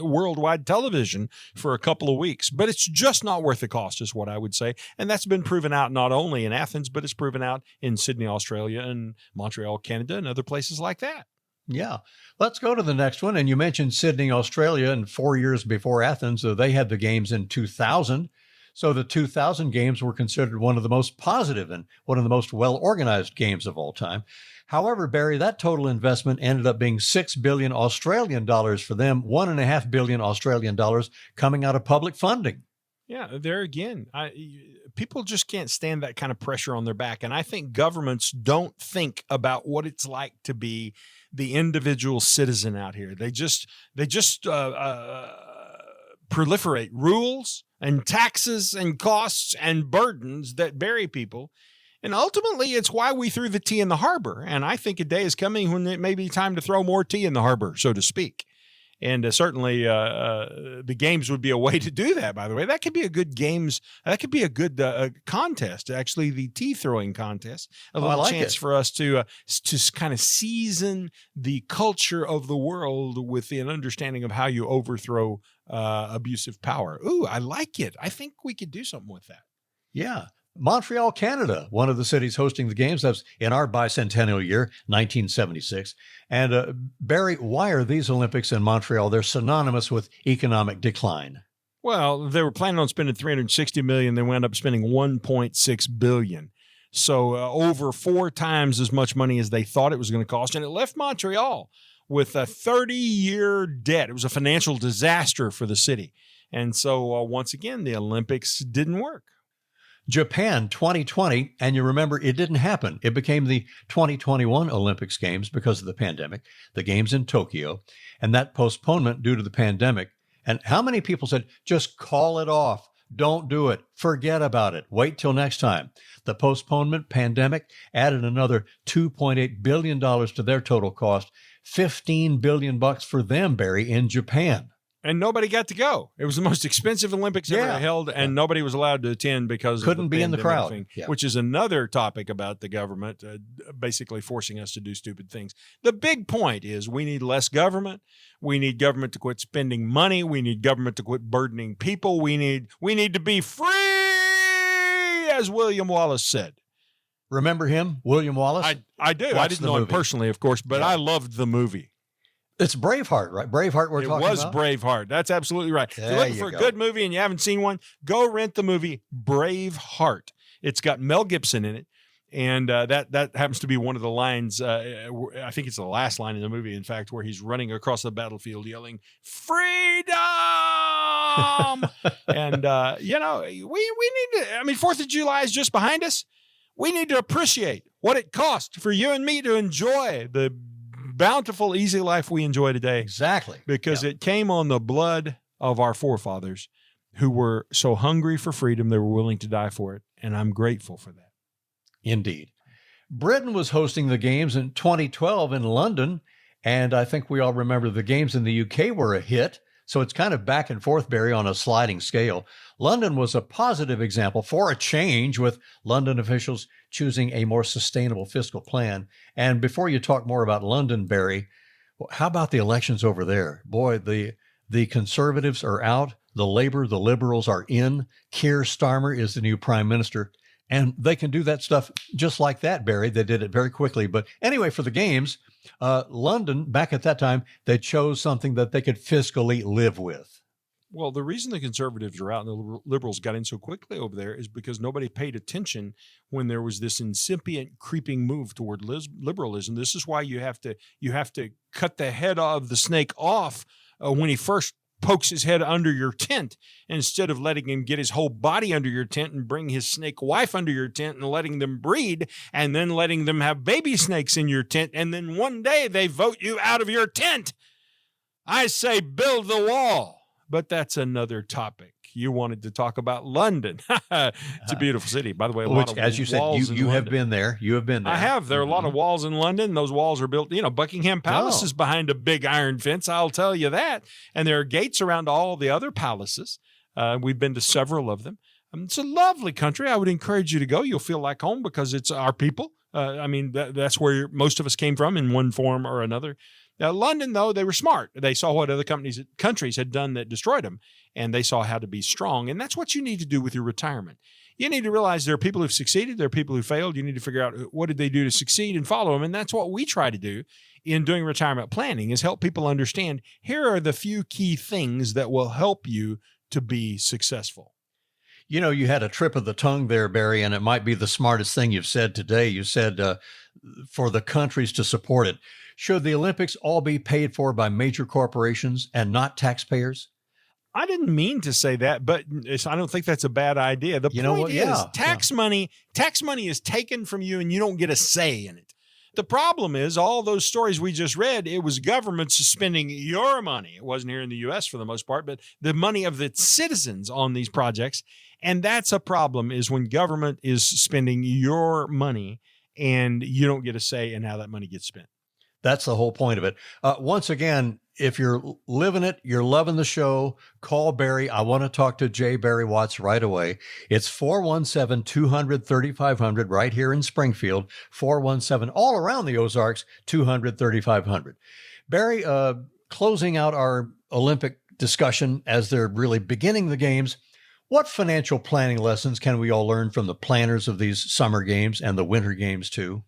worldwide television for a couple of weeks, but it's just not worth the cost is what I would say. And that's been proven out not only in Athens, but it's proven out in Sydney, Australia, and Montreal, Canada, and other places like that. Yeah. Let's go to the next one. And you mentioned Sydney, Australia, and 4 years before Athens, they had the games in 2000. So the 2000 games were considered one of the most positive and one of the most well-organized games of all time. However, Barry, that total investment ended up being 6 billion Australian dollars for them, 1.5 billion Australian dollars coming out of public funding. Yeah, there again, people just can't stand that kind of pressure on their back, and I think governments don't think about what it's like to be the individual citizen out here. They just proliferate rules and taxes and costs and burdens that bury people. And ultimately, it's why we threw the tea in the harbor. And I think a day is coming when it may be time to throw more tea in the harbor, so to speak. And certainly the games would be a way to do that, by the way. That could be a good games. That could be a good contest, actually, the tea throwing contest. A little chance for us to kind of season the culture of the world with an understanding of how you overthrow abusive power. Ooh, I like it. I think we could do something with that. Yeah. Montreal, Canada, one of the cities hosting the games. That's in our bicentennial year, 1976. And Barry, why are these Olympics in Montreal? They're synonymous with economic decline. Well, they were planning on spending $360 million. They wound up spending $1.6 billion. So over 4 times as much money as they thought it was going to cost. And it left Montreal with a 30-year debt. It was a financial disaster for the city. And so once again, the Olympics didn't work. Japan 2020, and you remember it didn't happen. It became the 2021 Olympics Games because of the pandemic, the games in Tokyo, and that postponement due to the pandemic. And how many people said, just call it off, don't do it, forget about it, wait till next time. The postponement pandemic added another $2.8 billion to their total cost, $15 billion for them, Barry, in Japan. And nobody got to go. It was the most expensive Olympics ever held, and nobody was allowed to attend because couldn't be in the crowd, which is another topic about the government basically forcing us to do stupid things. The big point is we need less government. We need government to quit spending money. We need government to quit burdening people. We need to be free, as William Wallace said. Remember him, William Wallace? I do. I didn't know him personally, of course, but I loved the movie. It's Braveheart, right? Braveheart we're talking about? It was Braveheart. That's absolutely right. If you're looking for a good movie and you haven't seen one, go rent the movie Braveheart. It's got Mel Gibson in it. And that happens to be one of the lines, I think it's the last line in the movie, in fact, where he's running across the battlefield yelling, freedom! And, we need to, 4th of July is just behind us. We need to appreciate what it cost for you and me to enjoy the bountiful, easy life we enjoy today. Exactly. Because it came on the blood of our forefathers who were so hungry for freedom, they were willing to die for it. And I'm grateful for that. Indeed. Britain was hosting the games in 2012 in London. And I think we all remember the games in the UK were a hit. So it's kind of back and forth, Barry, on a sliding scale. London was a positive example for a change, with London officials choosing a more sustainable fiscal plan. And before you talk more about London, Barry, how about the elections over there? Boy, the Conservatives are out. The Liberals are in. Keir Starmer is the new prime minister. And they can do that stuff just like that, Barry. They did it very quickly. But anyway, for the games, London, back at that time, they chose something that they could fiscally live with. Well, the reason the Conservatives are out and the Liberals got in so quickly over there is because nobody paid attention when there was this incipient creeping move toward liberalism. This is why you have to cut the head of the snake off when he first pokes his head under your tent, instead of letting him get his whole body under your tent and bring his snake wife under your tent and letting them breed and then letting them have baby snakes in your tent. And then one day they vote you out of your tent. I say build the wall, but that's another topic. You wanted to talk about London. It's a beautiful city, by the way. As you said, you have been there. You have been there. I have. There are a lot of walls in London. Those walls are built. Buckingham Palace is behind a big iron fence. I'll tell you that. And there are gates around all the other palaces. We've been to several of them. It's a lovely country. I would encourage you to go. You'll feel like home because it's our people. That's where most of us came from in one form or another. Now, London, though, they were smart. They saw what other countries had done that destroyed them, and they saw how to be strong. And that's what you need to do with your retirement. You need to realize there are people who've succeeded, there are people who failed. You need to figure out what did they do to succeed and follow them. And that's what we try to do in doing retirement planning, is help people understand here are the few key things that will help you to be successful. You had a trip of the tongue there, Barry, and it might be the smartest thing you've said today. You said for the countries to support it. Should the Olympics all be paid for by major corporations and not taxpayers? I didn't mean to say that, but I don't think that's a bad idea. The point is, tax money is taken from you and you don't get a say in it. The problem is all those stories we just read, it was governments spending your money. It wasn't here in the U.S. for the most part, but the money of the citizens on these projects. And that's a problem, is when government is spending your money and you don't get a say in how that money gets spent. That's the whole point of it. Once again, if you're living it, you're loving the show, call Barry. I want to talk to J. Barry Watts right away. It's 417-200-3500 right here in Springfield, 417 all around the Ozarks, 200-3500. Barry, closing out our Olympic discussion as they're really beginning the games, what financial planning lessons can we all learn from the planners of these summer games and the winter games too?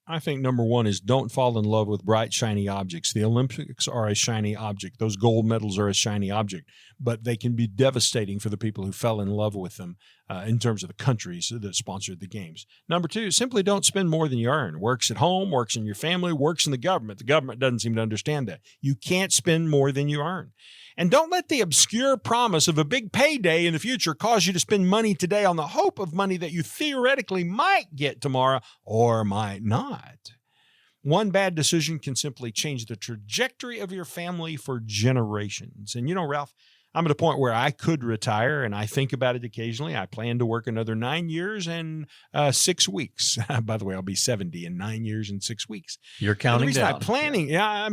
I think number one is don't fall in love with bright, shiny objects. The Olympics are a shiny object. Those gold medals are a shiny object, but they can be devastating for the people who fell in love with them in terms of the countries that sponsored the games. Number two, simply don't spend more than you earn. Works at home, works in your family, works in the government. The government doesn't seem to understand that. You can't spend more than you earn. And don't let the obscure promise of a big payday in the future cause you to spend money today on the hope of money that you theoretically might get tomorrow or might not. One bad decision can simply change the trajectory of your family for generations. And Ralph, I'm at a point where I could retire, and I think about it occasionally. I plan to work another 9 years and 6 weeks. By the way, I'll be 70 in 9 years and 6 weeks. You're counting down. I'm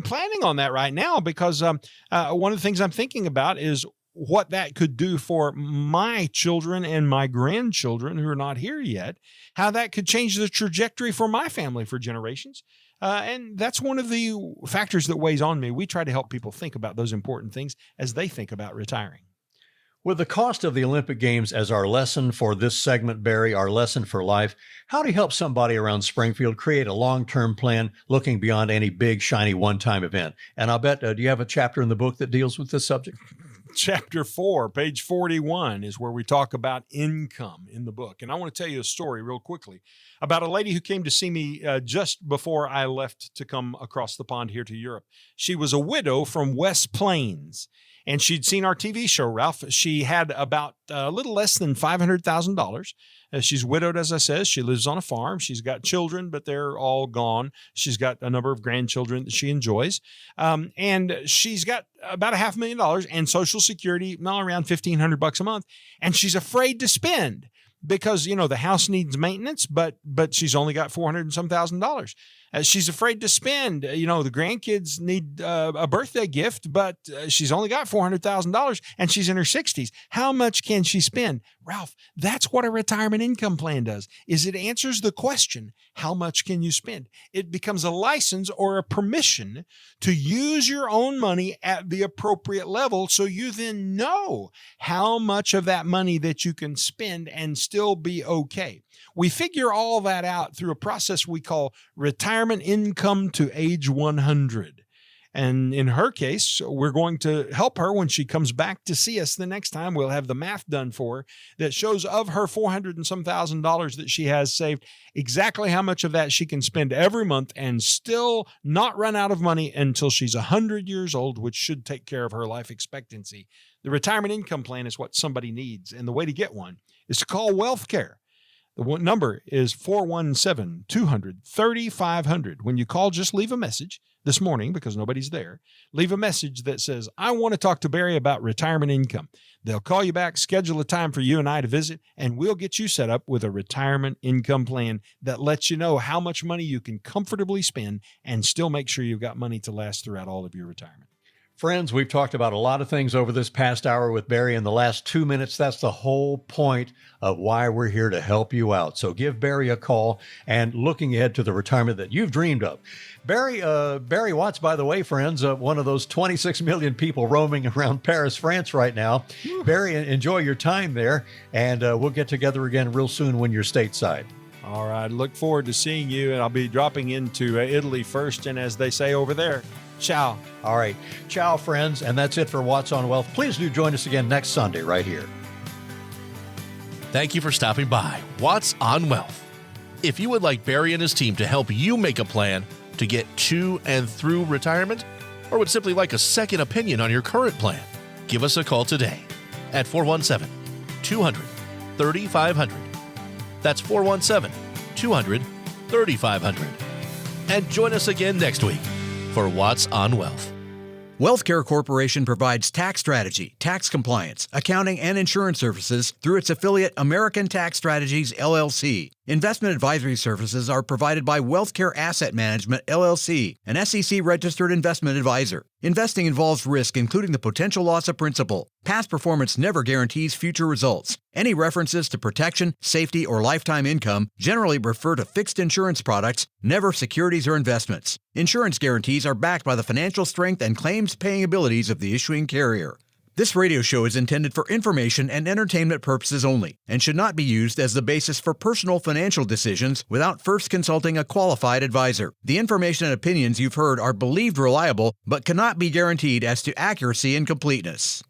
planning on that right now because one of the things I'm thinking about is what that could do for my children and my grandchildren who are not here yet, how that could change the trajectory for my family for generations. And that's one of the factors that weighs on me. We try to help people think about those important things as they think about retiring. With the cost of the Olympic Games as our lesson for this segment, Barry, our lesson for life, how do you help somebody around Springfield create a long-term plan looking beyond any big, shiny one-time event? And I'll bet, do you have a chapter in the book that deals with this subject? Chapter 4, page 41 is where we talk about income in the book. And I want to tell you a story real quickly about a lady who came to see me just before I left to come across the pond here to Europe. She was a widow from West Plains, and she'd seen our TV show, Ralph. She had about a little less than $500,000. She's widowed, as I said. She lives on a farm. She's got children, but they're all gone. She's got a number of grandchildren that she enjoys. And she's got about $500,000 and Social Security, around $1,500 a month. And she's afraid to spend because, the house needs maintenance, but she's only got $400,000 and some thousand. She's afraid to spend. The grandkids need a birthday gift, but she's only got $400,000 and she's in her 60s. How much can she spend? Ralph, that's what a retirement income plan does, is it answers the question, how much can you spend? It becomes a license or a permission to use your own money at the appropriate level so you then know how much of that money that you can spend and still be okay. We figure all that out through a process we call retirement income to age 100. And in her case, we're going to help her when she comes back to see us the next time. We'll have the math done for her that shows of her $400,000 and some thousand that she has saved, exactly how much of that she can spend every month and still not run out of money until she's 100 years old, which should take care of her life expectancy. The retirement income plan is what somebody needs, and the way to get one is to call WealthCare. The number is 417-200-3500. When you call, just leave a message this morning because nobody's there. Leave a message that says, I want to talk to Barry about retirement income. They'll call you back, schedule a time for you and I to visit, and we'll get you set up with a retirement income plan that lets you know how much money you can comfortably spend and still make sure you've got money to last throughout all of your retirement. Friends, we've talked about a lot of things over this past hour with Barry in the last 2 minutes. That's the whole point of why we're here to help you out. So give Barry a call and looking ahead to the retirement that you've dreamed of. Barry Watts, by the way, friends, one of those 26 million people roaming around Paris, France right now. Barry, enjoy your time there, and we'll get together again real soon when you're stateside. All right. Look forward to seeing you, and I'll be dropping into Italy first, and as they say over there, ciao. All right. Ciao, friends. And that's it for Watts on Wealth. Please do join us again next Sunday right here. Thank you for stopping by Watts on Wealth. If you would like Barry and his team to help you make a plan to get to and through retirement, or would simply like a second opinion on your current plan, Give us a call today at 417-200-3500. That's 417-200-3500. And join us again next week for What's on Wealth. WealthCare Corporation provides tax strategy, tax compliance, accounting, and insurance services through its affiliate American Tax Strategies, LLC. Investment advisory services are provided by WealthCare Asset Management, LLC, an SEC-registered investment advisor. Investing involves risk, including the potential loss of principal. Past performance never guarantees future results. Any references to protection, safety, or lifetime income generally refer to fixed insurance products, never securities or investments. Insurance guarantees are backed by the financial strength and claims-paying abilities of the issuing carrier. This radio show is intended for information and entertainment purposes only and should not be used as the basis for personal financial decisions without first consulting a qualified advisor. The information and opinions you've heard are believed reliable but cannot be guaranteed as to accuracy and completeness.